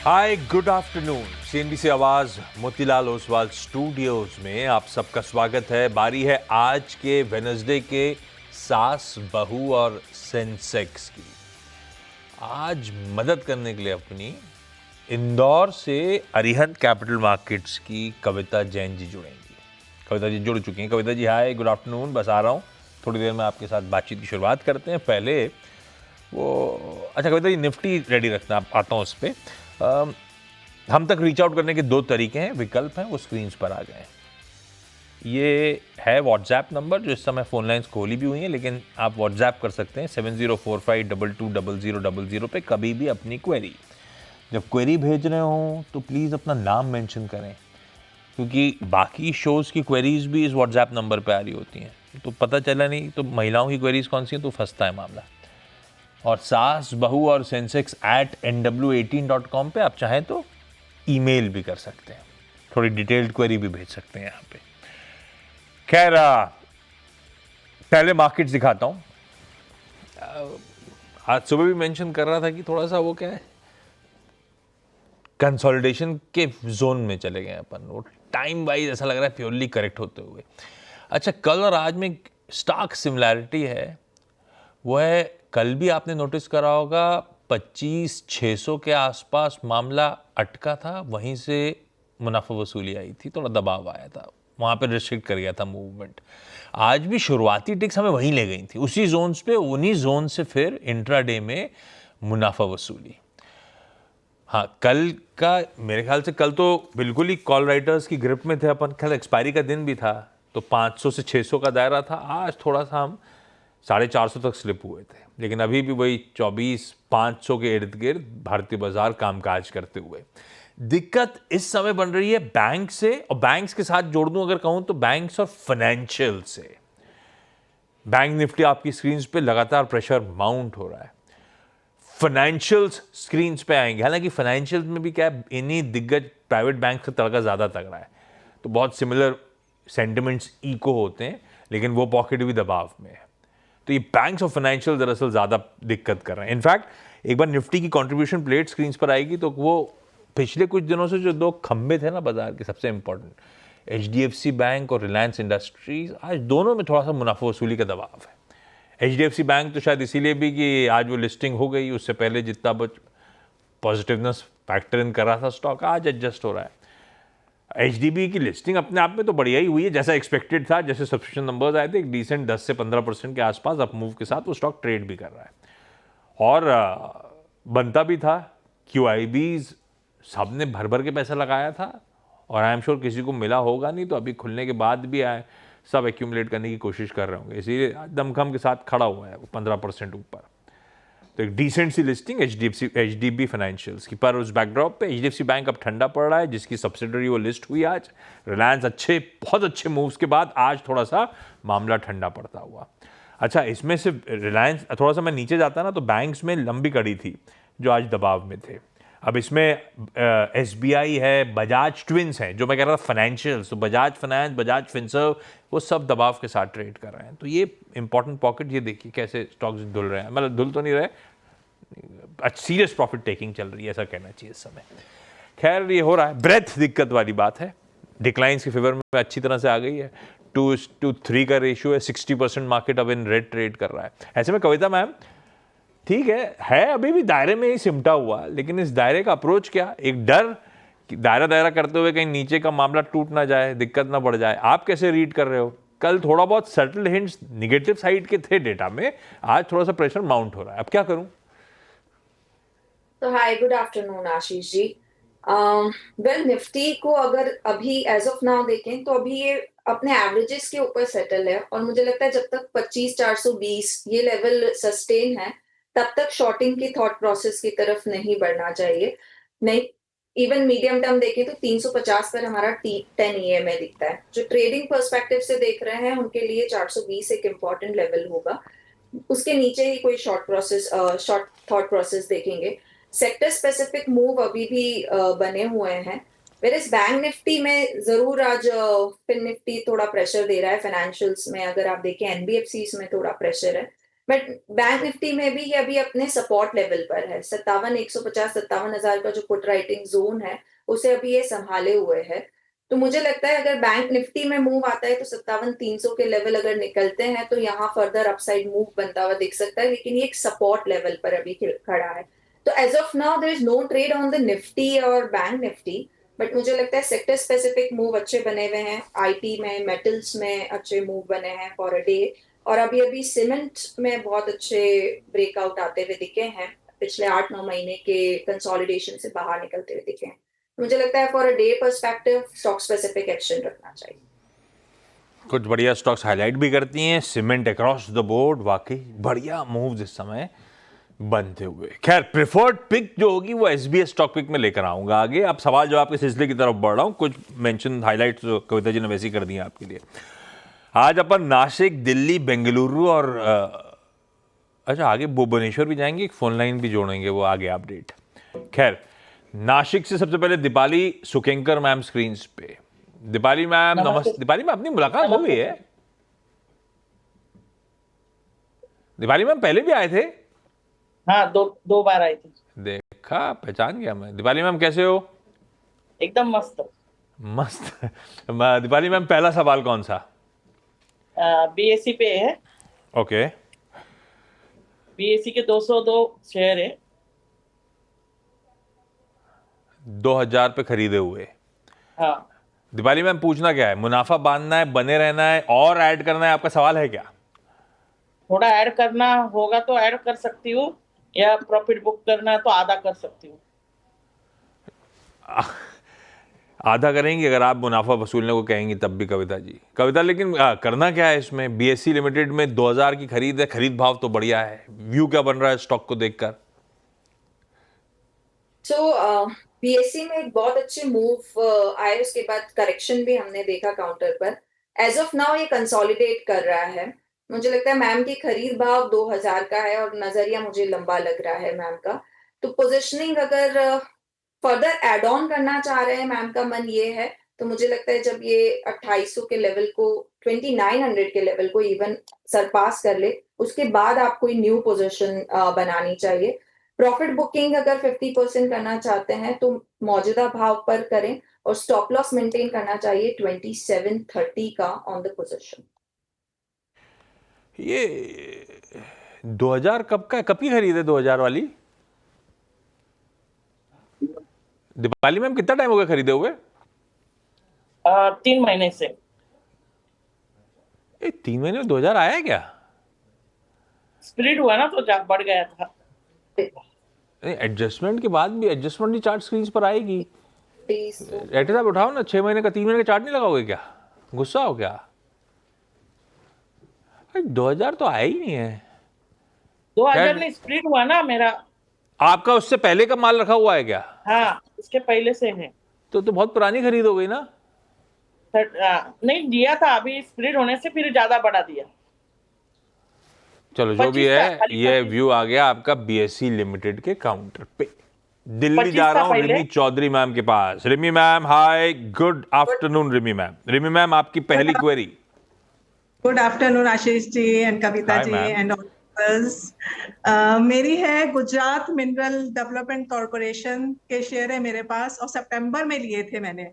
हाय good afternoon. CNBC आवाज Motilal Oswal studios में आप सबका स्वागत है। बारी है आज के वेडनेसडे के सास बहू और सेंसेक्स की। आज मदद करने के लिए अपनी इंदौर से अरिहंत कैपिटल मार्केट्स की कविता जैन जी जुड़ेंगी। कविता जी जुड़ चुकी हैं। कविता जी हाय गुड आफ्टरनून। बस आ रहा हूँ, थोड़ी देर में आपके साथ बातचीत की शुरुआत करते हैं। पहले अच्छा कविता जी निफ्टी रेडी रखना, आता हूँ उस पर। हम तक रीच आउट करने के दो तरीके हैं, विकल्प हैं, वो स्क्रीन पर आ गए हैं। ये है व्हाट्सएप नंबर जो इस समय फ़ोन लाइन्स खोली भी हुई हैं, लेकिन आप व्हाट्सएप कर सकते हैं 7045220000 पे कभी भी अपनी क्वेरी। जब क्वेरी भेज रहे हो तो प्लीज़ अपना नाम मेंशन करें, क्योंकि बाकी शोज़ की क्वेरीज भी इस व्हाट्सएप नंबर पे आ रही होती हैं, तो पता चला नहीं तो महिलाओं की क्वेरीज कौन सी हैं, तो फंसता है मामला। और सास बहू और सेंसेक्स @nw18.com पे आप चाहें तो ईमेल भी कर सकते हैं, थोड़ी डिटेल्ड क्वेरी भी भेज सकते हैं यहाँ पे। खैर पहले मार्केट्स दिखाता हूँ। आज सुबह भी मेंशन कर रहा था कि थोड़ा सा वो क्या है, कंसोलिडेशन के जोन में चले गए अपन। वो टाइम वाइज ऐसा लग रहा है प्योरली करेक्ट होते हुए। अच्छा, कल और आज में स्टार्क सिमिलैरिटी है, वो है कल भी आपने नोटिस करा होगा 25,600 के आसपास मामला अटका था, वहीं से मुनाफा वसूली आई थी, थोड़ा दबाव आया था, वहाँ पे रिस्ट्रिक्ट कर गया था मूवमेंट। आज भी शुरुआती टिक्स हमें वहीं ले गई थी, उसी जोन्स पे, उन्हीं जोन से फिर इंट्राडे में मुनाफा वसूली। हाँ, कल का मेरे ख्याल से कल तो बिल्कुल ही कॉल राइटर्स की ग्रिप में थे अपन। ख्याल एक्सपायरी का दिन भी था, तो 500 से 600 का दायरा था। आज थोड़ा सा हम 450 तक स्लिप हुए थे, लेकिन अभी भी वही 24,500 के इर्द गिर्द भारतीय बाजार कामकाज करते हुए। दिक्कत इस समय बन रही है बैंक से, और बैंक्स के साथ जोड़ दूं अगर कहूं तो बैंक्स और फाइनेंशियल से। बैंक निफ्टी आपकी स्क्रीन पे लगातार प्रेशर माउंट हो रहा है, फाइनेंशियल्स स्क्रीन पे आएंगे। हालांकि फाइनेंशियल्स में भी क्या है, इन्हीं दिग्गज प्राइवेट बैंक का तड़का ज़्यादा तगड़ा है, तो बहुत सिमिलर सेंटिमेंट्स इको होते हैं, लेकिन वो पॉकेट भी दबाव में है। तो ये बैंक्स और फाइनेंशियल दरअसल ज़्यादा दिक्कत कर रहे हैं। इनफैक्ट एक बार निफ्टी की कंट्रीब्यूशन प्लेट स्क्रीन पर आएगी तो वो पिछले कुछ दिनों से जो दो खंबे थे ना बाजार के सबसे इंपॉर्टेंट, HDFC बैंक और रिलायंस इंडस्ट्रीज, आज दोनों में थोड़ा सा मुनाफा वसूली का दबाव है। HDFC बैंक तो शायद इसीलिए भी कि आज वो लिस्टिंग हो गई, उससे पहले जितना पॉजिटिवनेस फैक्टर इन कर रहा था स्टॉक, आज एडजस्ट हो रहा है। HDB की लिस्टिंग अपने आप में तो बढ़िया ही हुई है, जैसा एक्सपेक्टेड था। जैसे सब्सक्रिप्शन नंबर्स आए थे, एक डिसेंट 10 से 15% के आसपास अप मूव के साथ वो स्टॉक ट्रेड भी कर रहा है, और बनता भी था। QIBs सबने भर भर के पैसा लगाया था, और आई एम श्योर किसी को मिला होगा नहीं, तो अभी खुलने के बाद भी आए सब एक्यूमुलेट करने की कोशिश कर रहे होंगे, इसीलिए दमखम के साथ खड़ा हुआ है वो 15% ऊपर। तो एक डिसेंट सी लिस्टिंग HDB फाइनेंशियल्स की, पर उस बैकड्रॉप पे HDFC बैंक अब ठंडा पड़ रहा है, जिसकी सब्सिडरी वो लिस्ट हुई आज। रिलायंस बहुत अच्छे मूव्स के बाद आज थोड़ा सा मामला ठंडा पड़ता हुआ। अच्छा, इसमें से रिलायंस, थोड़ा सा मैं नीचे जाता ना तो बैंक्स में लंबी कड़ी थी जो आज दबाव में थे। अब इसमें SBI है, बजाज ट्विंस हैं, जो मैं कह रहा था फाइनेंशियल्स, तो बजाज फाइनेंस, बजाज फिनसर्व, वो सब दबाव के साथ ट्रेड कर रहे हैं। तो ये इंपॉर्टेंट पॉकेट, ये देखिए कैसे स्टॉक्स धुल रहे हैं, मतलब धुल तो नहीं रहे, सीरियस प्रॉफिट टेकिंग चल रही है, ऐसा कहना चाहिए इस समय। खैर ये हो रहा है, ब्रेथ दिक्कत वाली बात है, डिक्लाइंस के फेवर में अच्छी तरह से आ गई है। 2:3 का रेशियो है, 60% मार्केट अब इन रेड ट्रेड कर रहा है। ऐसे में कविता मैम ठीक है अभी भी दायरे में ही सिमटा हुआ, लेकिन इस दायरे का अप्रोच क्या, एक डर कि दायरा करते हुए कहीं नीचे का मामला टूट ना जाए, दिक्कत ना बढ़ जाए, आप कैसे रीड कर रहे हो? कल थोड़ा बहुत सटल हिंट्स निगेटिव साइड के थे डेटा में, आज थोड़ा सा प्रेशर माउंट हो रहा है, अब क्या करूं? तो हाय गुड आफ्टरनून आशीष जी। वेल निफ्टी को अगर अभी एज ऑफ नाउ देखें तो अभी ये अपने एवरेजेस के ऊपर सेटल है, और मुझे लगता है जब तक 25,420 ये लेवल सस्टेन है तब तक शॉर्टिंग की थॉट प्रोसेस की तरफ नहीं बढ़ना चाहिए। नहीं, इवन मीडियम टर्म देखें तो 350 पर हमारा 10 EMA दिखता है। जो ट्रेडिंग पर्सपेक्टिव से देख रहे हैं उनके लिए 420 एक इम्पॉर्टेंट लेवल होगा, उसके नीचे ही कोई शॉर्ट थॉट प्रोसेस देखेंगे। सेक्टर स्पेसिफिक मूव अभी भी बने हुए हैं। वेरएज बैंक निफ्टी में जरूर आज फिन निफ्टी थोड़ा प्रेशर दे रहा है। फाइनेंशियल्स में अगर आप देखें NBFCs में थोड़ा प्रेशर है, बट बैंक निफ्टी में भी ये अभी अपने सपोर्ट लेवल पर है, 57,150 57,000 का जो पुट राइटिंग जोन है उसे अभी ये संभाले हुए है। तो मुझे लगता है अगर बैंक निफ्टी में मूव आता है तो 57,300 के लेवल अगर निकलते हैं तो यहाँ फर्दर अपसाइड मूव बनता हुआ दिख सकता है, लेकिन ये एक सपोर्ट लेवल पर अभी खड़ा है। तो as of now there is no trade on the Nifty और बैंक निफ्टी, बट मुझे लगता है सेक्टर स्पेसिफिक मूव अच्छे बने हुए हैं, आईटी में, मेटल्स में अच्छे मूव बने हैं फॉर अ डे, और अभी अभी सीमेंट में बहुत अच्छे ब्रेकआउट आते हुए दिखे हैं, पिछले 8-9 महीने के कंसोलिडेशन से बाहर निकलते हुए दिखे हैं। मुझे लगता है for a day perspective stock specific action रखना चाहिए। कुछ बढ़िया स्टॉक्स हाईलाइट भी करती हैं, सीमेंट अक्रॉस द बोर्ड वाकई बढ़िया मूव्स इस समय बनते हुए। खैर प्रिफर्ड पिक जो होगी वो एसबीएस स्टॉक पिक में लेकर आऊंगा आगे। अब सवाल जवाब के सिलसिले की तरफ बढ़ रहा हूं, कुछ मेंशन हाईलाइट्स कविता जी ने वैसे ही कर दी आपके लिए। आज अपन नासिक, दिल्ली, बेंगलुरु और अच्छा आगे भुवनेश्वर भी जाएंगे, एक फोन लाइन भी जोड़ेंगे, वो आगे अपडेट। खैर नासिक से सबसे पहले दीपाली सुकेंकर मैम स्क्रीन पे। दीपाली मैम नमस्ते। दीपाली मैम अपनी मुलाकात हो गई है? दीपाली मैम पहले भी आए थे? हाँ, दो बार आई थी। देखा, पहचान गया मैं। दीपाली मैम कैसे हो? एकदम मस्त। मस्त। दीपाली मैम पहला सवाल कौन सा? बीएससी पे है। ओके। बीएससी के 202 शेयर है। 2000 पे खरीदे हुए। हाँ। दीपाली मैम पूछना क्या है? मुनाफा बांधना है, बने रहना है और ऐड करना है, आपका सवाल है क्या? थोड़ा ऐड करना होगा तो ऐड कर सकती हूँ, या प्रॉफिट बुक करना है तो आधा कर सकती हूँ। आधा करेंगी अगर आप मुनाफा वसूलने को कहेंगी तब भी कविता जी। कविता लेकिन करना क्या है इसमें? बीएससी लिमिटेड में 2000 की खरीद है, खरीद भाव तो बढ़िया है, व्यू क्या बन रहा है स्टॉक को देखकर? बीएससी में एक बहुत अच्छे मूव आए, उसके बाद करेक्शन भी हमने देखा काउंटर पर। एज ऑफ नाउ ये कंसोलिडेट कर रहा है। मुझे लगता है मैम की खरीद भाव 2000 का है और नजरिया मुझे लंबा लग रहा है मैम का। तो पोजिशनिंग अगर फर्दर एड ऑन करना चाह रहे हैं मैम का मन ये है, तो मुझे लगता है जब ये 2800 के लेवल को, 2900 के लेवल को इवन सरपास कर ले, उसके बाद आप कोई न्यू पोजीशन बनानी चाहिए। प्रॉफिट बुकिंग अगर 50% करना चाहते हैं तो मौजूदा भाव पर करें, और स्टॉप लॉस मेंटेन करना चाहिए 2730 का ऑन द पोजीशन। ये 2000 कब का है? कब की खरीद है 2000 वाली? दीपाली मैम कितना टाइम हो गया खरीदे हुए? 3 महीने से। 3 महीने में 2000 आया है क्या? स्प्लिट हुआ ना तो बढ़ गया था। एडजस्टमेंट के बाद भी एडजस्टमेंट चार्ट स्क्रीन पर आएगी। रेटे साहब उठाओ ना, 6 महीने का 3 महीने का चार्ट नहीं लगाओगे क्या? गुस्सा हो क्या? 2000 तो आया ही नहीं है। 2000 नहीं, स्प्लिट हुआ ना मेरा। आपका उससे पहले का माल रखा हुआ है क्या? हाँ, उसके पहले से है। तो बहुत पुरानी खरीद हो गई ना? नहीं दिया था, अभी स्प्लिट होने से फिर ज्यादा बढ़ा दिया। चलो जो भी है, ये व्यू आ गया आपका बीएससी लिमिटेड के काउंटर पे। दिल्ली जा रहा हूँ रिमी चौधरी मैम के पास। Rimi ma'am hi, good afternoon Rimi ma'am. Rimi ma'am आपकी पहली query. Good afternoon Ashish ji and Kavita ji and मेरी है गुजरात मिनरल डेवलपमेंट कॉर्पोरेशन के शेयर है मेरे पास, और सितंबर में लिए थे मैंने,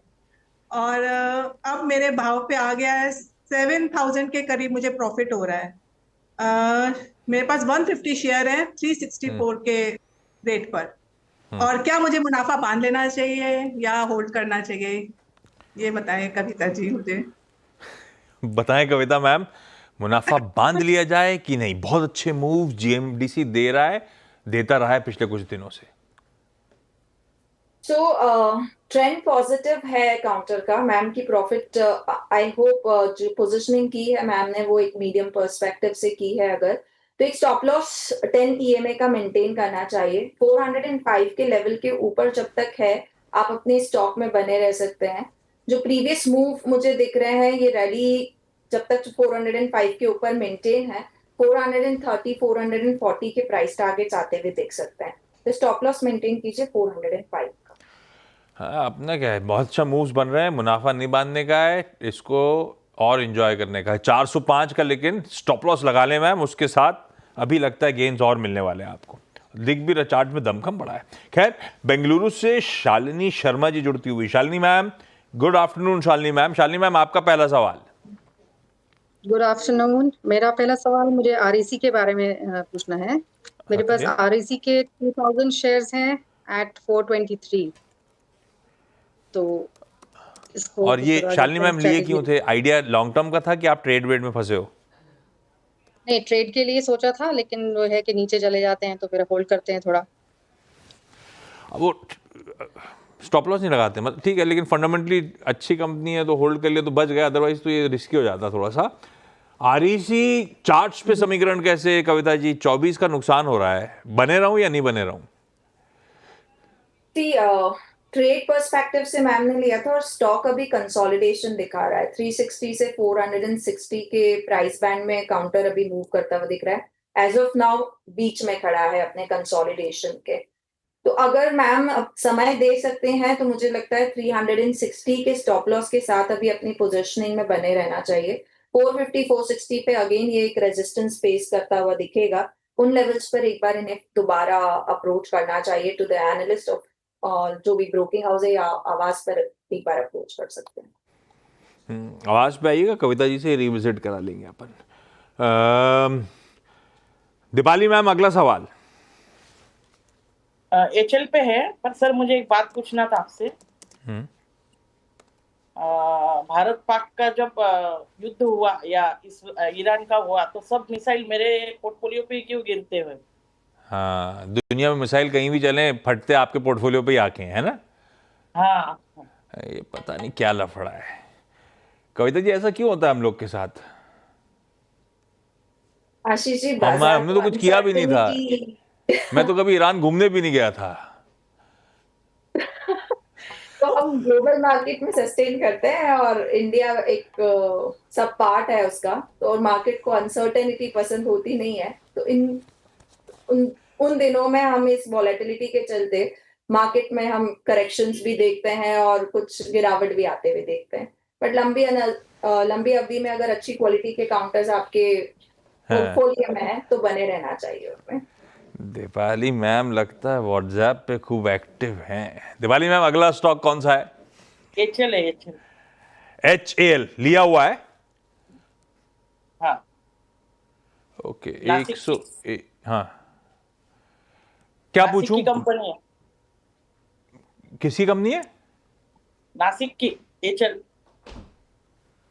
और अब मेरे भाव पे आ गया है 7000 के करीब मुझे प्रॉफिट हो रहा है। मेरे पास 150 शेयर है 364 के रेट पर, और क्या मुझे मुनाफा बांध लेना चाहिए या होल्ड करना चाहिए, ये बताएं कविता जी मुझे। बताएं कविता मैम, मुनाफा बांध लिया जाए कि नहीं? बहुत अच्छे मूव जीएमडीसी दे रहा है, देता रहा है पिछले कुछ दिनों से। ट्रेंड पॉजिटिव है काउंटर का। मैम की प्रॉफिट आई होप जो पोजीशनिंग की है मैम ने वो एक मीडियम पर्सपेक्टिव से की है, अगर तो एक स्टॉप लॉस 10 ईएमए का मेंटेन करना चाहिए। 405 के लेवल के ऊपर जब तक है आप अपने स्टॉक में बने रह सकते हैं। जो प्रीवियस मूव मुझे दिख रहे हैं, ये रैली जब तक 405 के ऊपर मेंटेन है, 430 440 के प्राइस टारगेट्स आते हुए देख सकते हैं। तो स्टॉप लॉस मेंटेन कीजिए 405। हाँ, अपना क्या है, बहुत अच्छा मूव्स बन रहे हैं, मुनाफा नहीं बांधने का है, इसको और एंजॉय करने का है। 405 का लेकिन स्टॉप लॉस लगा लें मैम, उसके साथ अभी लगता है गेंस और मिलने वाले हैं आपको, दिख भी रहा चार्ट में दमखम पड़ा है। खैर, बेंगलुरु से शालिनी शर्मा जी जुड़ती हुई। Shalini ma'am, good afternoon. Shalini ma'am आपका पहला सवाल। Good afternoon. मेरा पहला सवाल मुझे आरईसी के बारे में पूछना है। मेरे पास Okay. आरईसी के 2000 शेयर्स हैं एट 423। तो इसको और ये थोड़ा शालिनी मैम लिए strategy- क्यों थे? आइडिया लॉन्ग टर्म का था कि आप ट्रेड वेड में फंसे हो? नहीं, ट्रेड के लिए सोचा था, लेकिन वो है कि नीचे चले जाते हैं तो फिर होल्ड करते हैं थोड़ा। वो स्टॉप लॉस नहीं लगाते, मतलब ठीक है, लेकिन फंडामेंटली अच्छी कंपनी है तो होल्ड कर लिया तो बच गया, अदरवाइज तो ये रिस्की हो जाता थोड़ा सा। आरईसी चार्ट्स पे समीकरण कैसे कविता जी? 24 का नुकसान हो रहा है, बने रहूं या नहीं बने रहूं? ट्रेड पर्सपेक्टिव से मैम ने लिया था और स्टॉक अभी कंसोलिडेशन दिखा रहा है। 360 से 460 के प्राइस बैंड में काउंटर अभी मूव करता हुआ दिख रहा है। एज ऑफ नाउ बीच में खड़ा है अपने कंसोलिडेशन के। तो अगर मैम अब समय दे सकते हैं तो मुझे लगता है 360 के स्टॉप लॉस के साथ अभी अपनी पोजीशनिंग में बने रहना चाहिए। 450 460 पे अगेन ये एक रेजिस्टेंस फेस करता हुआ दिखेगा। उन लेवल्स पर एक बार इन्हें दोबारा अप्रोच करना चाहिए टू द एनालिस्ट ऑफ, और जो भी ब्रोकिंग हाउस है या आवाज पर एक बार अप्रोच कर सकते हैं। आवाज पे आइएगा, कविता जी से रिविजिट करा लेंगे अपन। दीपाली मैम अगला सवाल। एचएल पे है, पर सर मुझे एक बात पूछना था आपसे। भारत पाक का जब युद्ध हुआ या इस ईरान का हुआ तो सब मिसाइल मेरे पोर्टफोलियो पे क्यों गिरते हुए? हाँ, दुनिया में मिसाइल कहीं भी चले फटते आपके पोर्टफोलियो पे ही आके हैं, है ना? हाँ, ये पता नहीं क्या लफड़ा है। कविता जी ऐसा क्यों होता है हम लोग के साथ? आशीष जी, हमने तो कुछ किया भी नहीं था। मैं तो कभी ईरान घूमने भी नहीं गया था। तो हम ग्लोबल मार्केट में सस्टेन करते हैं और इंडिया एक सब पार्ट है उसका, तो और मार्केट को अनसर्टेनिटी पसंद होती नहीं है। तो उन दिनों में हम इस वॉलेटिलिटी के चलते मार्केट में हम करेक्शंस भी देखते हैं और कुछ गिरावट भी आते हुए देखते हैं। बट लंबी अवधि में अगर अच्छी क्वालिटी के काउंटर्स आपके पोर्टफोलियो में है तो बने रहना चाहिए उसमें। दीपाली मैम लगता है व्हाट्सएप पे खूब एक्टिव हैं। दीपाली मैम अगला स्टॉक कौन सा है? एचएल है, एचएल। HAL लिया हुआ है? हाँ। ओके, नासिक 100। हाँ, क्या नासिक पूछूं? की कंपनी है। किसी कंपनी है? नासिक की एचएल।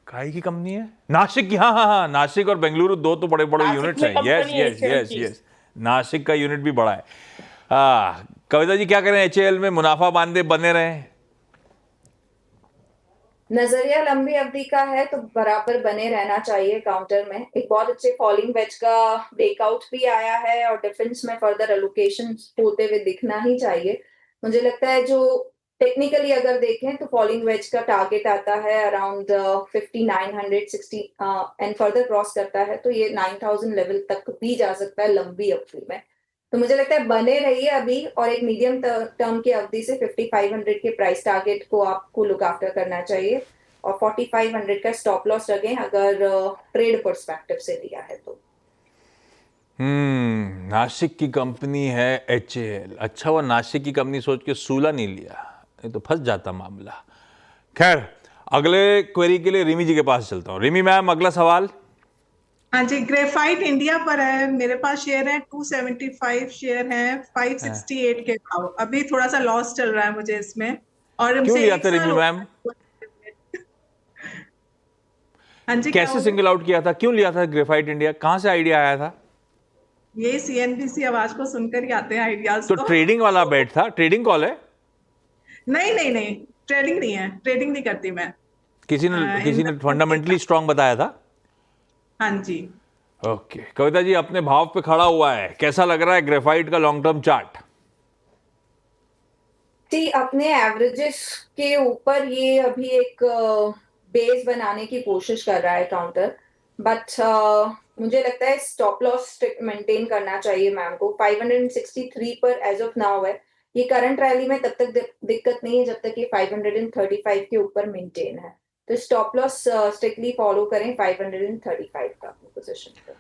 काई की कंपनी है? नासिक की। हाँ हाँ हाँ, नासिक और बेंगलुरु दो तो बड़े बड़े नासिक यूनिट्स में हैं। यस कंपनी है यस HAL यस की। यस, नासिक का यूनिट भी बड़ा है। कविता जी क्या करें? HAL में मुनाफा बांधे बने रहें? नजरिया लंबी अवधि का है तो बराबर बने रहना चाहिए काउंटर में। एक बहुत अच्छे फॉलिंग वेज का ब्रेकआउट भी आया है और डिफेंस में फर्दर एलोकेशन होते हुए दिखना ही चाहिए। मुझे लगता है जो टेक्निकली अगर देखें तो फॉलिंग वेज का टारगेट आता है अराउंड 5960 एंड फर्दर क्रॉस करता है तो ये 9000 लेवल तक भी जा सकता है लंबी अवधि में। तो मुझे लगता है बने रहिए अभी, और एक मीडियम टर्म की अवधि से 5500 के प्राइस टारगेट को आपको लुक आफ्टर करना चाहिए और 4500 का स्टॉप लॉस रखें अगर ट्रेड पर्सपेक्टिव से लिया है तो। नासिक की कंपनी है HAL। अच्छा हुआ नासिक की कंपनी सोच के सूला नहीं लिया, नहीं तो फंस जाता मामला। खैर, अगले क्वेरी के लिए रिमी जी के पास चलता हूँ। रिमी मैम अगला सवाल। हाँ जी, ग्रेफाइट इंडिया पर है। मेरे पास शेयर है 275 शेयर है 568 के भाव। अभी थोड़ा सा लॉस चल रहा है मुझे इसमें। और क्यों हमसे लिया एक था साल रिमी हो मैम? गया। हाँ जी, क्या कैसे हुआ? सिंगल आउट किया था? क्यों लिया था ग्रेफाइट इंडिया? कहां से आइडिया आया था? यही CNBC आवाज को सुनकर ही आते हैं आइडियाज तो तो। ट्रेडिंग वाला बेट था? ट्रेडिंग कॉल है? नहीं नहीं नहीं, ट्रेडिंग नहीं है, ट्रेडिंग नहीं करती मैं। किसी ने investment फंडामेंटली स्ट्रांग बताया था? हाँ जी। ओके, कविता जी अपने भाव पे खड़ा हुआ है, कैसा लग रहा है ग्रेफाइट का लॉन्ग टर्म चार्ट? जी, अपने एवरेजेस के ऊपर ये अभी एक बेस बनाने की कोशिश कर रहा है काउंटर, बट मुझे लगता है स्टॉप लॉस मेंटेन करना चाहिए मैम को। 563 पर एज ऑफ नाउ है। ये करंट रैली में तब तक दिक्कत नहीं है जब तक ये 535 के ऊपर मेंटेन है। तो स्टॉप लॉस स्ट्रिक्टली फॉलो करें 535 का अपनी पोजीशन पर।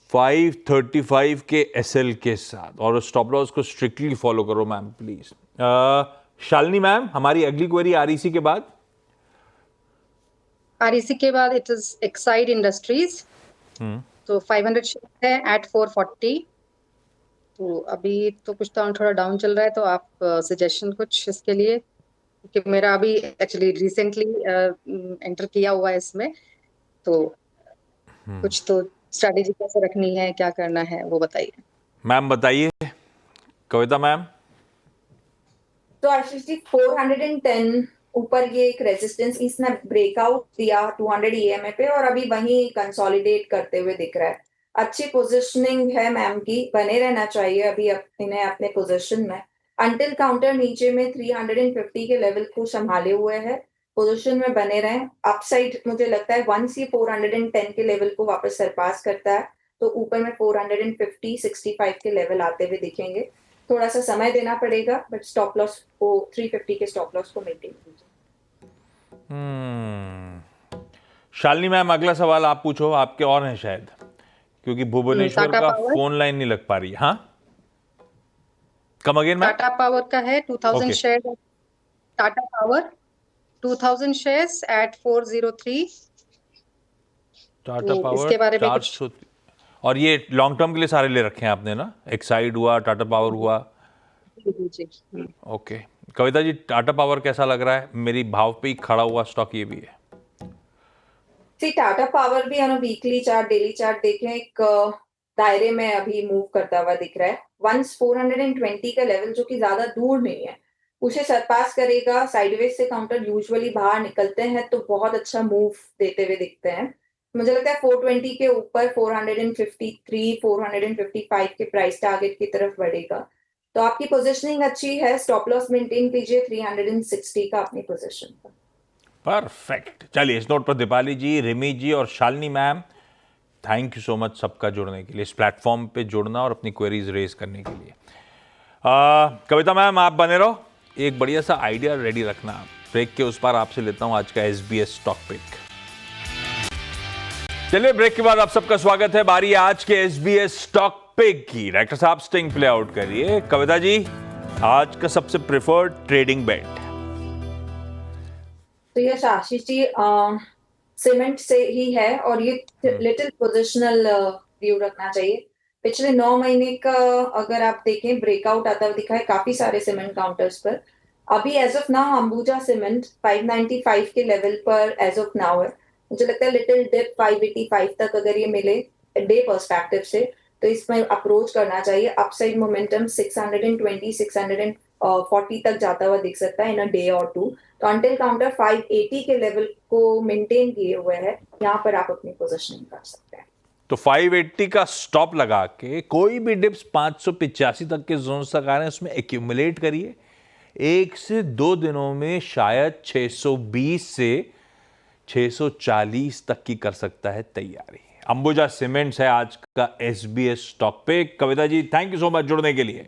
535 के एसएल के साथ, और स्टॉप लॉस को स्ट्रिक्टली फॉलो करो मैम प्लीज। शालिनी मैम, हमारी अगली क्वेरी आरईसी के बाद। आरईसी के बाद इट इज एक्साइड इंडस्ट्रीज, तो 500 शेयर है एट 440। तो अभी तो कुछ थोड़ा डाउन चल रहा है, तो आप सजेशन कुछ इसके लिए, क्योंकि मेरा अभी एक्चुअली रिसेंटली एंटर किया हुआ है इसमें, तो कुछ तो स्ट्रेटेजी कैसे रखनी है, क्या करना है, वो बताइए। मैम बताइए, कविता मैम। तो आशीष जी 410 ऊपर ये एक रेजिस्टेंस इसने ब्रेकआउट दिया 200 EMA पे, और अभी वहीं कंसोलिडेट करते हुए दिख रहा है। अच्छी पोजीशनिंग है मैम की, बने रहना चाहिए अभी इन्हें अपने पोजीशन में। अंटिल काउंटर नीचे में 350 के लेवल को संभाले हुए है, पोजीशन में बने रहें। अपसाइड मुझे लगता है वंस ये 410 के लेवल को वापस सरपास करता है तो ऊपर में 450 65 के लेवल आते हुए दिखेंगे। थोड़ा सा समय देना पड़ेगा, बट स्टॉप लॉस को 350 के स्टॉप लॉस को मेंटेन कीजिए। शालिनी मैम, अगला सवाल आप पूछो, आपके और हैं शायद, क्योंकि भुवनेश्वर टाटा का पावर। फोन लाइन नहीं लग पा रही। हाँ, come again ma'am. Tata power का है 2000 Okay. Share, Tata power 2000 shares at 403। Tata तो पावर इसके बारे में कुछ 400, और ये लॉन्ग टर्म के लिए सारे ले रखे हैं आपने ना, एक्साइड हुआ, टाटा पावर हुआ। जी। ओके, कविता जी, टाटा पावर कैसा लग रहा है? मेरी भाव पे ही खड़ा हुआ स्टॉक ये भी है। सी टाटा पावर भी on weekly chart, daily chart देखें, एक दायरे में अभी मूव करता हुआ दिख रहा है। वंस 420 का लेवल, जो कि ज्यादा दूर नहीं है, उसे सरपास करेगा, साइडवेज से काउंटर यूजुअली बाहर निकलते हैं तो बहुत अच्छा मूव देते हुए दिखते हैं। मुझे लगता है 420 के ऊपर 453 455 के प्राइस टारगेट की तरफ बढ़ेगा। तो आपकी पोजीशनिंग अच्छी है, स्टॉप लॉस मेंटेन कीजिए 360 का अपनी पोजीशन पर। परफेक्ट। चलिए, इस नोट पर दीपाली जी, रिमी जी और Shalini ma'am, thank you so much सबका जुड़ने के लिए, इस प्लेटफॉर्म पे जुड़ना और अपनी क्वेरीज रेज करने के लिए। कविता मैम, आप बने रहो, एक बढ़िया सा आइडिया रेडी रखना। ब्रेक के उस पार आपसे लेता हूं आज का एसबीएस स्टॉक पिक। चलिए, ब्रेक के बाद आप सबका स्वागत है। बारी आज के एसबीएस स्टॉक पिक की। डायरेक्टर साहब, स्टिंग प्ले आउट करिए। कविता जी, आज का सबसे प्रेफर्ड ट्रेडिंग बेट। तो ये आशीष जी सीमेंट से ही है, और ये लिटिल पोजिशनल व्यू रखना चाहिए। पिछले 9 महीने का अगर आप देखें, ब्रेकआउट आता हुआ दिखा है काफी सारे सीमेंट काउंटर्स पर। अभी as of now Ambuja cement 595 के लेवल पर एज ऑफ नाउ है। मुझे लगता है लिटिल डिप 585 तक अगर ये मिले डे पर्सपेक्टिव से, तो इसमें अप्रोच करना चाहिए। अपसाइड मोमेंटम 620 640 तक जाता हुआ दिख सकता है इन अ डे और टू। तो अंटिल काउंटर 580 के लेवल को मेंटेन किए हुए है, यहाँ पर आप अपनी पोजीशनिंग कर सकते हैं। तो 580 का स्टॉप लगा के कोई भी डिप्स 585 तक के जोन तक आ रहे हैं, उसमें एक्यूमुलेट करिए। 1 से 2 दिनों में शायद 620 से 640 तक की कर सकता है तैयारी। अंबुजा सीमेंट्स है आज का एसबीएस स्टॉक पे। Kavita ji, thank you so much जुड़ने के लिए।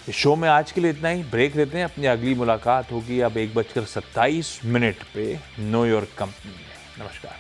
इस शो में आज के लिए इतना ही, ब्रेक लेते हैं। अपनी अगली मुलाकात होगी अब 1:27 पे नो योर कंपनी में। नमस्कार।